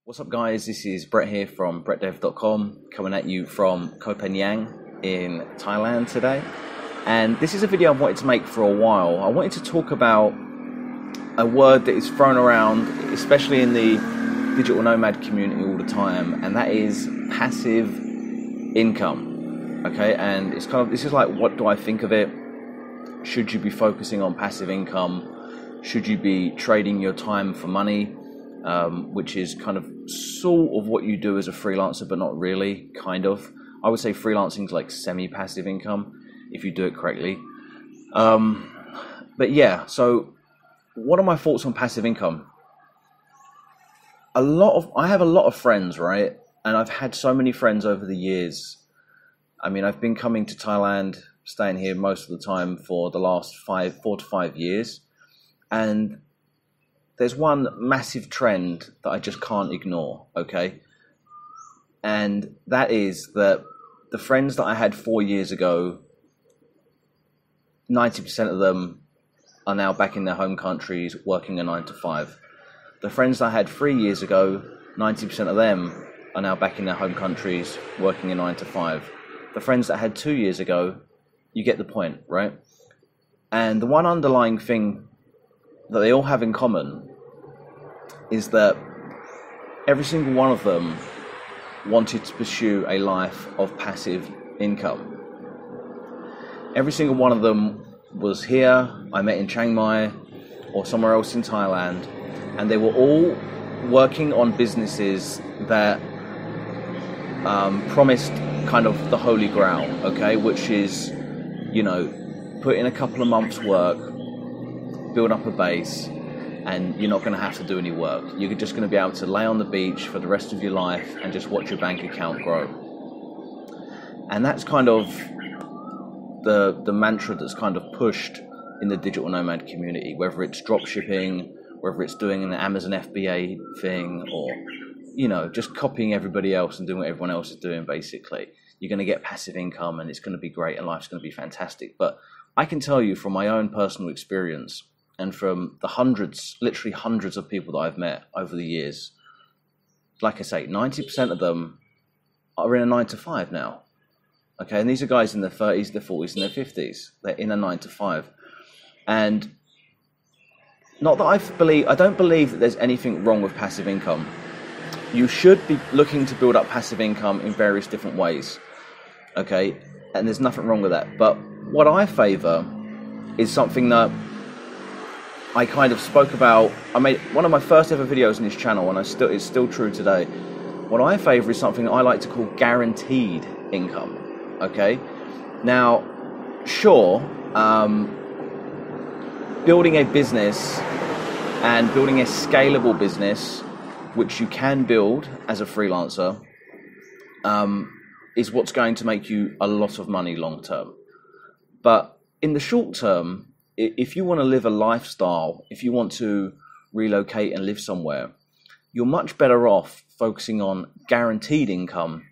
What's up guys, this is Brett here from brettdev.com coming at you from Koh Phangan in Thailand today. And this is a video I've wanted to make for a while. I wanted to talk about a word that is thrown around, especially in the digital nomad community all the time, and that is passive income. Okay, and it's this is like, what do I think of it? Should you be focusing on passive income? Should you be trading your time for money? Which is sort of what you do as a freelancer, but not really, I would say freelancing is like semi-passive income if you do it correctly. But yeah, so what are my thoughts on passive income? I have a lot of friends, right? And I've had so many friends over the years. I mean, I've been coming to Thailand, staying here most of the time for the last 4 to 5 years. And there's one massive trend that I just can't ignore, okay? And that is that the friends that I had 4 years ago, 90% of them are now back in their home countries working a 9 to 5. The friends that I had 3 years ago, 90% of them are now back in their home countries working a 9 to 5. The friends that I had 2 years ago, you get the point, right? And the one underlying thing that they all have in common is that every single one of them wanted to pursue a life of passive income. Every single one of them was here, I met in Chiang Mai or somewhere else in Thailand, and they were all working on businesses that promised the holy grail, okay, which is, put in a couple of months' work, build up a base, and you're not going to have to do any work. You're just going to be able to lay on the beach for the rest of your life and just watch your bank account grow. And that's the mantra that's pushed in the digital nomad community, whether it's drop shipping, whether it's doing an Amazon FBA thing, or just copying everybody else and doing what everyone else is doing. Basically, you're going to get passive income and it's going to be great and life's going to be fantastic. But I can tell you from my own personal experience, and from the literally hundreds of people that I've met over the years, like I say, 90% of them are in a 9 to 5 now. Okay, and these are guys in their 30s, their 40s, and their 50s. They're in a 9 to 5. And not that I don't believe that there's anything wrong with passive income. You should be looking to build up passive income in various different ways. Okay, and there's nothing wrong with that. But what I favor is something that I spoke about. I made one of my first ever videos on this channel, and it's still true today. What I favor is something I like to call guaranteed income. Okay, now, sure, building a business and building a scalable business, which you can build as a freelancer, is what's going to make you a lot of money long term. But in the short term, if you want to live a lifestyle, if you want to relocate and live somewhere, you're much better off focusing on guaranteed income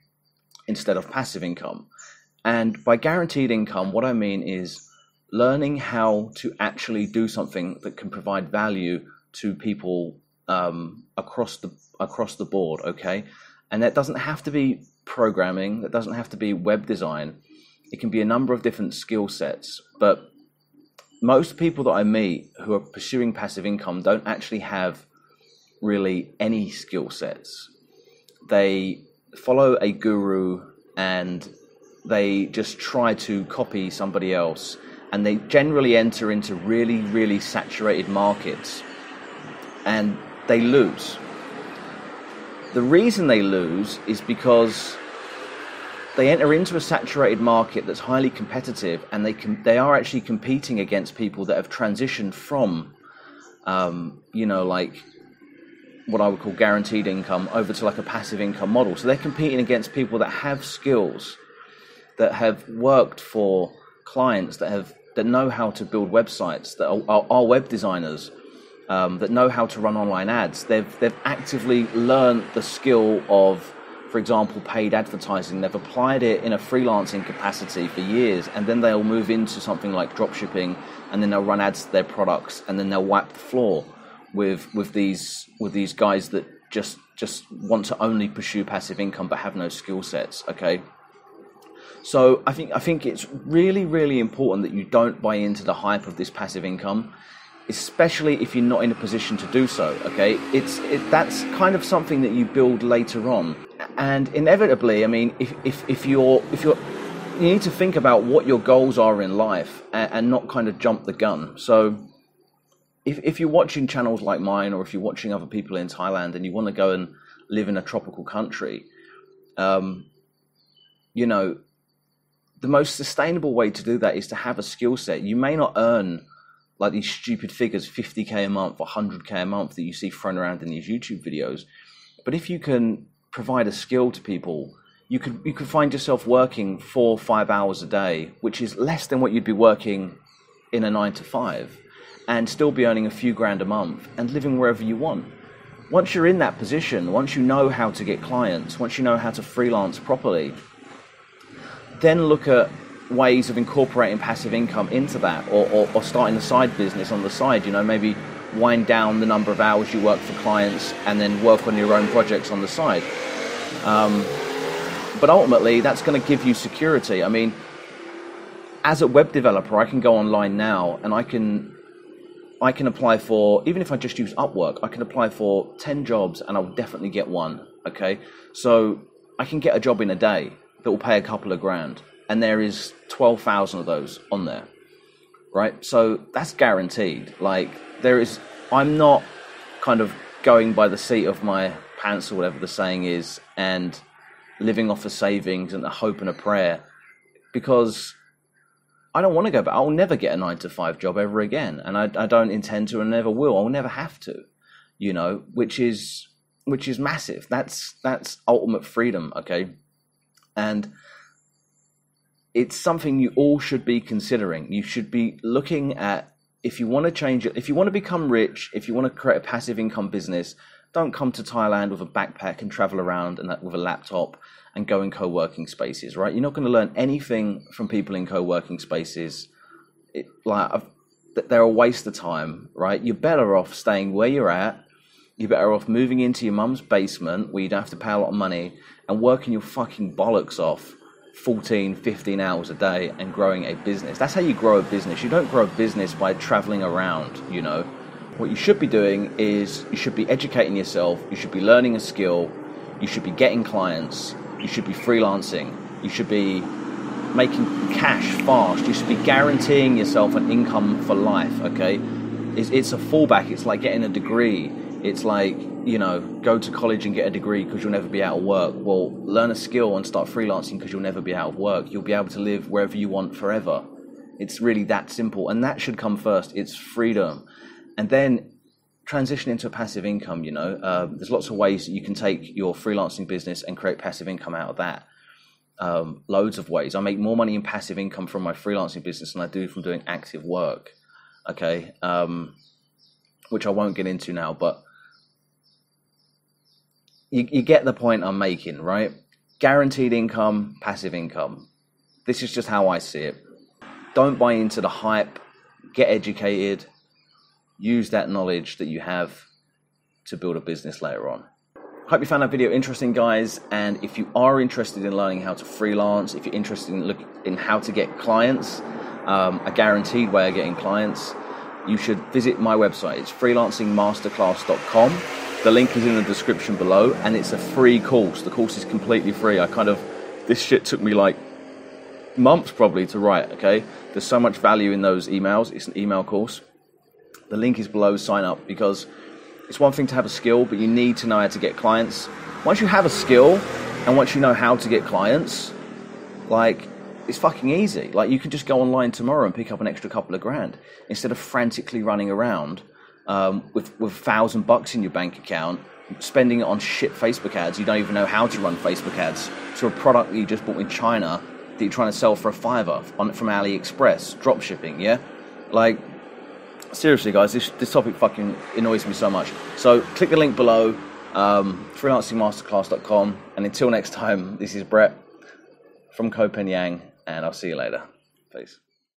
instead of passive income. And by guaranteed income, what I mean is learning how to actually do something that can provide value to people across the board, okay? And that doesn't have to be programming, that doesn't have to be web design. It can be a number of different skill sets, but most people that I meet who are pursuing passive income don't actually have really any skill sets. They follow a guru and they just try to copy somebody else, and they generally enter into really, really saturated markets and they lose. The reason they lose is because they enter into a saturated market that's highly competitive, and they are actually competing against people that have transitioned from, like what I would call guaranteed income over to like a passive income model. So they're competing against people that have skills, that have worked for clients, that know how to build websites, that are web designers, that know how to run online ads. They've actively learned the skill of, for example, paid advertising. They've applied it in a freelancing capacity for years, and then they'll move into something like dropshipping, and then they'll run ads to their products, and then they'll wipe the floor with these guys that just just want to only pursue passive income but have no skill sets. Okay, so I think it's really, really important that you don't buy into the hype of this passive income, especially if you're not in a position to do so. Okay, that's kind of something that you build later on, and inevitably, I mean, if you're you need to think about what your goals are in life and not kind of jump the gun. So if you're watching channels like mine, or if you're watching other people in Thailand and you want to go and live in a tropical country, you know, the most sustainable way to do that is to have a skill set. You may not earn like these stupid figures, 50k a month or 100k a month that you see thrown around in these YouTube videos, but if you can provide a skill to people, you could find yourself working 4 or 5 hours a day, which is less than what you'd be working in a 9-to-5, and still be earning a few grand a month and living wherever you want. Once you're in that position, once you know how to get clients, once you know how to freelance properly, then look at ways of incorporating passive income into that, or starting a side business on the side. You know, maybe wind down the number of hours you work for clients and then work on your own projects on the side. But ultimately, that's going to give you security. I mean, as a web developer, I can go online now and I can apply for, even if I just use Upwork, I can apply for 10 jobs and I will definitely get one. Okay, so I can get a job in a day that will pay a couple of grand, and there is 12,000 of those on there, right? So that's guaranteed. Like, I'm not kind of going by the seat of my pants, or whatever the saying is, and living off of savings and a hope and a prayer, because I don't want to go back. I'll never get a 9-to-5 job ever again, and I don't intend to, and never will. I'll never have to, you know, which is massive. That's ultimate freedom. Okay, and it's something you all should be considering. You should be looking at, if you want to change it, if you want to become rich, if you want to create a passive income business, don't come to Thailand with a backpack and travel around and with a laptop and go in co-working spaces, right? You're not going to learn anything from people in co-working spaces. They're a waste of time, right? You're better off staying where you're at. You're better off moving into your mum's basement where you don't have to pay a lot of money and working your fucking bollocks off 14, 15 hours a day and growing a business. That's how you grow a business. You don't grow a business by traveling around, you know. What you should be doing is you should be educating yourself. You should be learning a skill. You should be getting clients. You should be freelancing. You should be making cash fast. You should be guaranteeing yourself an income for life, okay? It's a fallback. It's like getting a degree. It's like, you know, go to college and get a degree because you'll never be out of work. Well, learn a skill and start freelancing because you'll never be out of work. You'll be able to live wherever you want forever. It's really that simple. And that should come first. It's freedom. And then transition into a passive income, you know. There's lots of ways that you can take your freelancing business and create passive income out of that. Loads of ways. I make more money in passive income from my freelancing business than I do from doing active work. Okay. Which I won't get into now, but you get the point I'm making, right? Guaranteed income, passive income. This is just how I see it. Don't buy into the hype. Get educated. Use that knowledge that you have to build a business later on. Hope you found that video interesting, guys. And if you are interested in learning how to freelance, if you're interested in how to get clients, a guaranteed way of getting clients, you should visit my website. It's freelancingmasterclass.com. The link is in the description below, and it's a free course. The course is completely free. This shit took me like months probably to write, okay? There's so much value in those emails. It's an email course. The link is below, sign up, because it's one thing to have a skill, but you need to know how to get clients. Once you have a skill, and once you know how to get clients, like, it's fucking easy. Like, you can just go online tomorrow and pick up an extra couple of grand instead of frantically running around with $1,000 in your bank account, spending it on shit Facebook ads. You don't even know how to run Facebook ads to a product that you just bought in China that you're trying to sell for $5 from AliExpress, drop shipping, yeah? Like, seriously, guys, this topic fucking annoys me so much. So click the link below, freelancingmasterclass.com, and until next time, this is Brett from Koh Phangan, and I'll see you later. Peace.